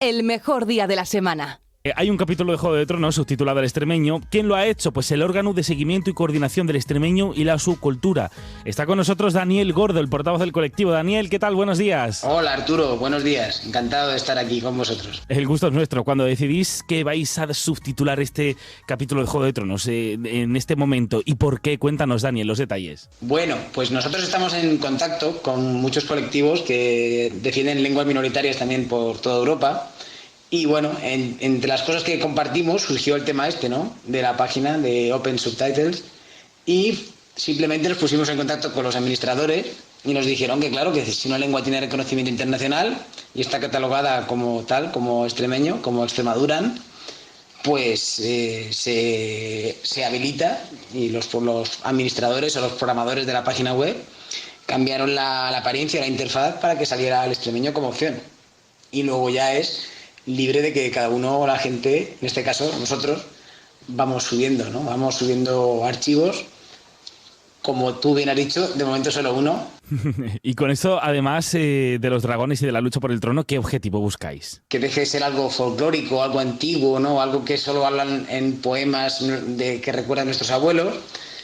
El mejor día de la semana. Hay un capítulo de Juego de Tronos subtitulado El Extremeño. ¿Quién lo ha hecho? Pues el órgano de seguimiento y coordinación del extremeño y la subcultura. Está con nosotros Daniel Gordo, el portavoz del colectivo. Daniel, ¿qué tal? Buenos días. Hola Arturo, buenos días. Encantado de estar aquí con vosotros. El gusto es nuestro. Cuando decidís que vais a subtitular este capítulo de Juego de Tronos en este momento, ¿y por qué? Cuéntanos, Daniel, los detalles. Bueno, pues nosotros estamos en contacto con muchos colectivos que defienden lenguas minoritarias también por toda Europa. Y bueno, entre las cosas que compartimos surgió el tema este, ¿no? De la página de Open Subtitles, y simplemente nos pusimos en contacto con los administradores y nos dijeron que claro, que si una lengua tiene reconocimiento internacional y está catalogada como tal, como extremeño, como Extremaduran, pues se habilita, y los administradores o los programadores de la página web cambiaron la apariencia, la interfaz para que saliera el extremeño como opción. Y luego ya es libre de que cada uno o la gente, en este caso nosotros, vamos subiendo, ¿no? Vamos subiendo archivos, como tú bien has dicho, de momento solo uno. Y con esto, además de los dragones y de la lucha por el trono, ¿qué objetivo buscáis? Que deje de ser algo folclórico, algo antiguo, ¿no? Algo que solo hablan en poemas que recuerdan a nuestros abuelos,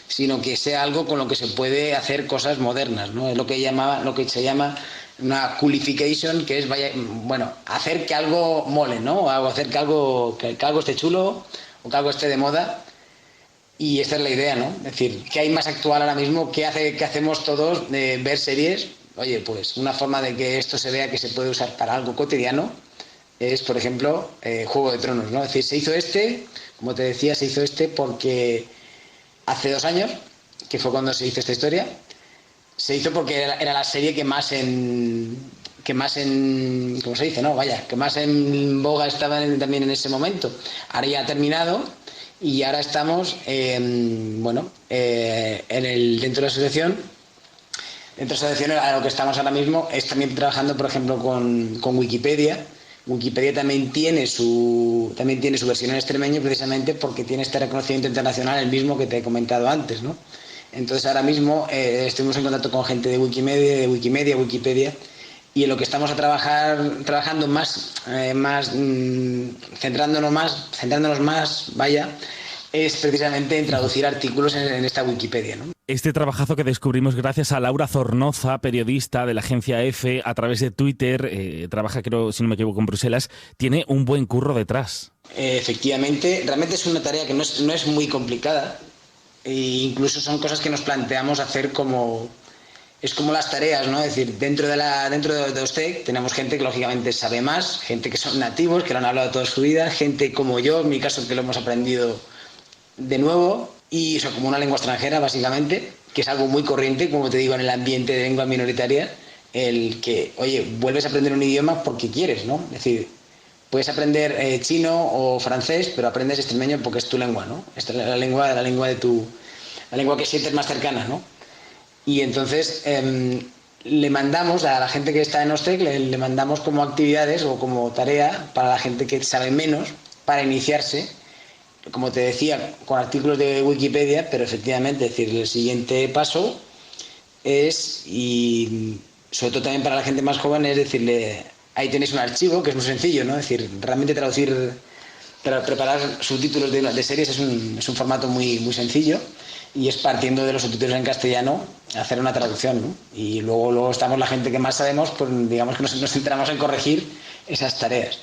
sino que sea algo con lo que se puede hacer cosas modernas, ¿no? Es lo que se llama una coolification, que es hacer que algo mole, ¿no? O hacer que algo esté chulo o que algo esté de moda. Y esta es la idea, ¿no? Es decir, ¿qué hay más actual ahora mismo? ¿Qué hacemos todos de ver series? Oye, pues una forma de que esto se vea que se puede usar para algo cotidiano es, por ejemplo, Juego de Tronos, ¿no? Es decir, como te decía, se hizo porque hace 2 años, que fue cuando se hizo esta historia, se hizo porque era la serie que más en ¿cómo se dice? No, vaya, que más en boga estaba también en ese momento. Ahora ya ha terminado y ahora estamos dentro de la asociación. Dentro de la asociación, a lo que estamos ahora mismo es también trabajando, por ejemplo, con Wikipedia. Wikipedia también tiene su versión en extremeño, precisamente porque tiene este reconocimiento internacional, el mismo que te he comentado antes, ¿no? Entonces ahora mismo estuvimos en contacto con gente de Wikipedia, y en lo que estamos trabajando centrándonos más, es precisamente en traducir artículos en esta Wikipedia, ¿no? Este trabajazo que descubrimos gracias a Laura Zornoza, periodista de la agencia EFE, a través de Twitter, trabaja, creo, si no me equivoco, en Bruselas, tiene un buen curro detrás. Efectivamente, realmente es una tarea que no es muy complicada, e incluso son cosas que nos planteamos hacer como las tareas, ¿no? Es decir, dentro de usted tenemos gente que lógicamente sabe más, gente que son nativos, que lo han hablado toda su vida, gente como yo, en mi caso, que lo hemos aprendido de nuevo, y eso como una lengua extranjera, básicamente, que es algo muy corriente, como te digo, en el ambiente de lenguas minoritarias, el que, oye, vuelves a aprender un idioma porque quieres, ¿no? Es decir, puedes aprender chino o francés, pero aprendes extremeño porque es tu lengua, ¿no? Esta es la lengua que sientes más cercana, ¿no? Y entonces le mandamos a la gente que está en OSTEC, le mandamos como actividades o como tarea para la gente que sabe menos, para iniciarse, como te decía, con artículos de Wikipedia, pero efectivamente, es decir, el siguiente paso es, y sobre todo también para la gente más joven, es decirle, ahí tenéis un archivo que es muy sencillo, ¿no? Es decir, realmente preparar subtítulos de series es un formato muy, muy sencillo, y es partiendo de los subtítulos en castellano hacer una traducción, ¿no? Y luego estamos la gente que más sabemos, pues digamos que nos centramos en corregir esas tareas.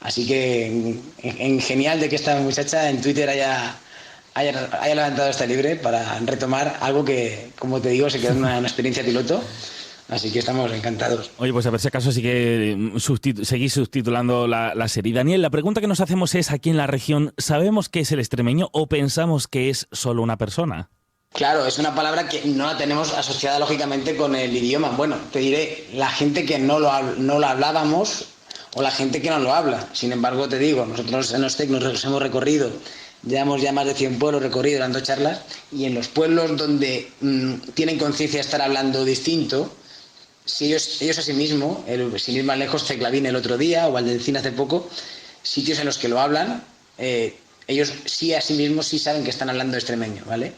Así que genial de que esta muchacha en Twitter haya levantado esta libre para retomar algo que, como te digo, se quedó en una experiencia piloto. Así que estamos encantados. Oye, pues a ver si acaso sí que seguís subtitulando la serie. Daniel, la pregunta que nos hacemos es, aquí en la región, ¿sabemos qué es el extremeño o pensamos que es solo una persona? Claro, es una palabra que no la tenemos asociada lógicamente con el idioma. Bueno, te diré, la gente que no lo hablábamos o la gente que no lo habla. Sin embargo, te digo, nosotros en OSTEC nos hemos recorrido, llevamos ya más de 100 pueblos recorridos dando charlas, y en los pueblos donde tienen conciencia de estar hablando distinto, si ellos a sí mismos, sin ir más lejos, Ceclavín el otro día o Valdencina hace poco, sitios en los que lo hablan, ellos sí a sí mismos sí saben que están hablando extremeño, ¿vale?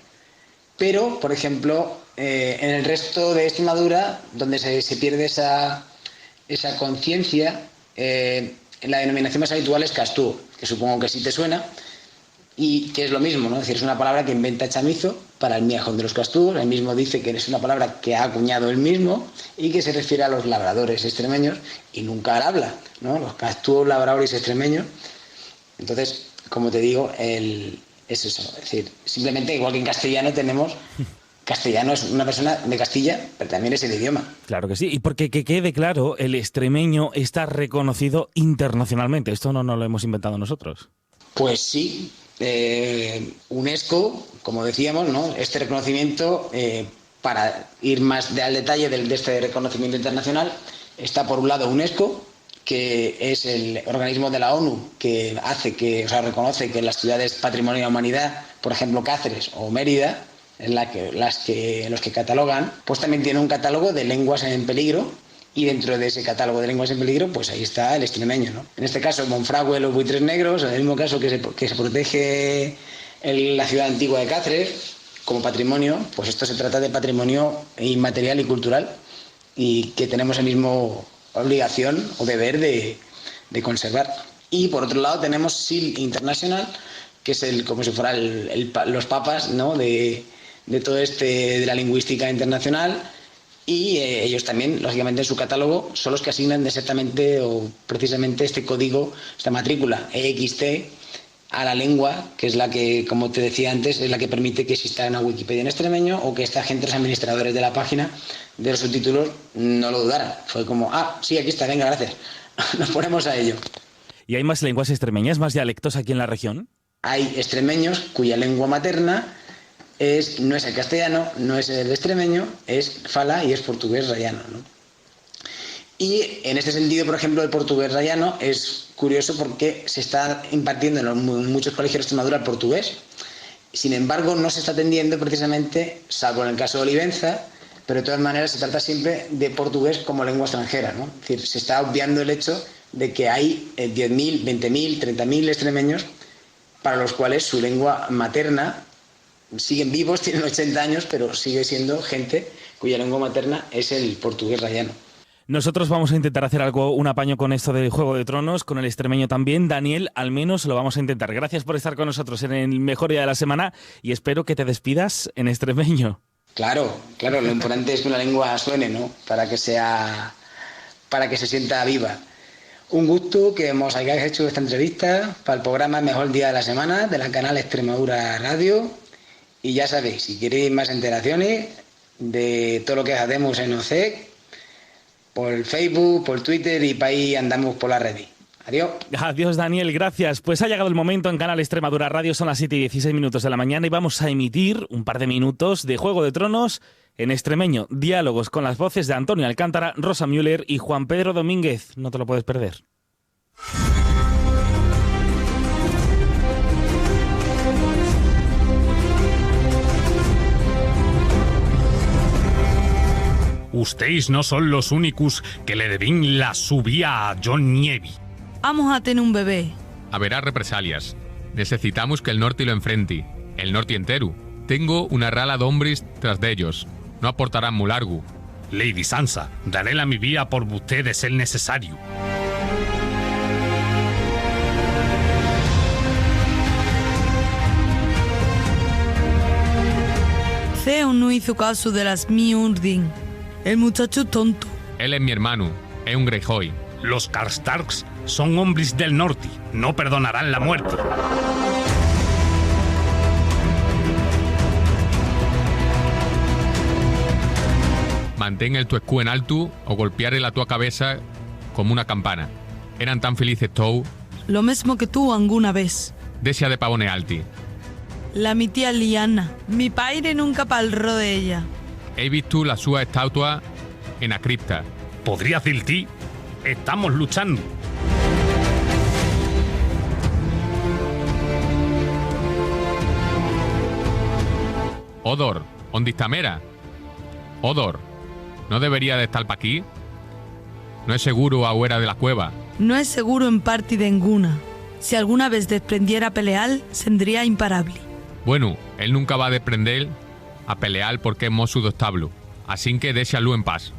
Pero, por ejemplo, en el resto de Extremadura, donde se pierde esa conciencia, la denominación más habitual es Castúo, que supongo que sí te suena, y que es lo mismo, ¿no? Es decir, es una palabra que inventa Chamizo para el miajón de los castúos. Él mismo dice que es una palabra que ha acuñado él mismo y que se refiere a los labradores extremeños y nunca al habla, ¿no? Los castúos, labradores extremeños. Entonces, como te digo, es eso. Es decir, simplemente igual que en castellano tenemos... Castellano es una persona de Castilla, pero también es el idioma. Claro que sí, y porque que quede claro, el extremeño está reconocido internacionalmente. Esto no lo hemos inventado nosotros. Pues sí. UNESCO, como decíamos, ¿no? Este reconocimiento, para ir más al detalle de este reconocimiento internacional, está por un lado UNESCO, que es el organismo de la ONU que reconoce que las ciudades Patrimonio de la Humanidad, por ejemplo Cáceres o Mérida, los que catalogan, pues también tiene un catálogo de lenguas en peligro. Y dentro de ese catálogo de lenguas en peligro, pues ahí está el extremeño, ¿no? En este caso, Monfragüe, los buitres negros, en el mismo caso que se protege la ciudad antigua de Cáceres como patrimonio, pues esto se trata de patrimonio inmaterial y cultural y que tenemos la misma obligación o deber de conservar. Y por otro lado tenemos SIL Internacional, que es como si fuera los papas, ¿no? de todo de la lingüística internacional. Y ellos también, lógicamente, en su catálogo son los que asignan exactamente o precisamente este código, esta matrícula EXT a la lengua, que es la que, como te decía antes, es la que permite que exista una Wikipedia en extremeño o que esta gente, los administradores de la página de los subtítulos, no lo dudaran. Fue como, sí, aquí está, venga, gracias. Nos ponemos a ello. ¿Y hay más lenguas extremeñas, más dialectos aquí en la región? Hay extremeños cuya lengua materna no es el castellano, no es el extremeño, es fala y es portugués rayano, ¿no? Y en este sentido, por ejemplo, el portugués rayano es curioso porque se está impartiendo en muchos colegios de Extremadura el portugués. Sin embargo, no se está atendiendo precisamente, salvo en el caso de Olivenza, pero de todas maneras se trata siempre de portugués como lengua extranjera, ¿no? Es decir, se está obviando el hecho de que hay 10.000, 20.000, 30.000 extremeños para los cuales su lengua materna siguen vivos, tienen 80 años, pero sigue siendo gente cuya lengua materna es el portugués rayano. Nosotros vamos a intentar hacer un apaño con esto de Juego de Tronos, con el extremeño también. Daniel, al menos lo vamos a intentar. Gracias por estar con nosotros en el mejor día de la semana y espero que te despidas en extremeño. Claro, lo importante es que una lengua suene, ¿no? Para que se sienta viva. Un gusto que nos hayáis hecho esta entrevista para el programa Mejor Día de la Semana de la canal Extremadura Radio. Y ya sabéis, si queréis más enteraciones de todo lo que hacemos en OCEC, por Facebook, por Twitter y para ahí andamos por la red. Adiós. Adiós, Daniel, gracias. Pues ha llegado el momento en Canal Extremadura Radio, son las 7:16 de la mañana y vamos a emitir un par de minutos de Juego de Tronos en extremeño. Diálogos con las voces de Antonio Alcántara, Rosa Müller y Juan Pedro Domínguez. No te lo puedes perder. Ustedes no son los únicos que le deben la subida a Jon Nieve. Vamos a tener un bebé. Haberá represalias. Necesitamos que el norte lo enfrente. El norte entero. Tengo una rala de hombres tras de ellos. No aportarán muy largo. Lady Sansa, daré la mi vida por usted de ser necesario. Theon no hizo caso de las Miurdin. El muchacho tonto. Él es mi hermano. Es un Greyjoy. Los Karstarks son hombres del norte. No perdonarán la muerte. Mantén el tu escudo en alto o golpearé la tua cabeza como una campana. Eran tan felices todos. Lo mismo que tú alguna vez. Desia de pavone alti. La mi tía Liana. Mi padre nunca parló de ella. He visto la sua estatua en la cripta. Podría decir, estamos luchando. Odor, ¿dónde está Mera? Odor, ¿no debería de estar pa' aquí? No es seguro afuera de la cueva. No es seguro en parte de ninguna. Si alguna vez desprendiera a pelear, sendría imparable. Bueno, él nunca va a desprender a pelear porque es mozo do establo. Así que déxalo en paz.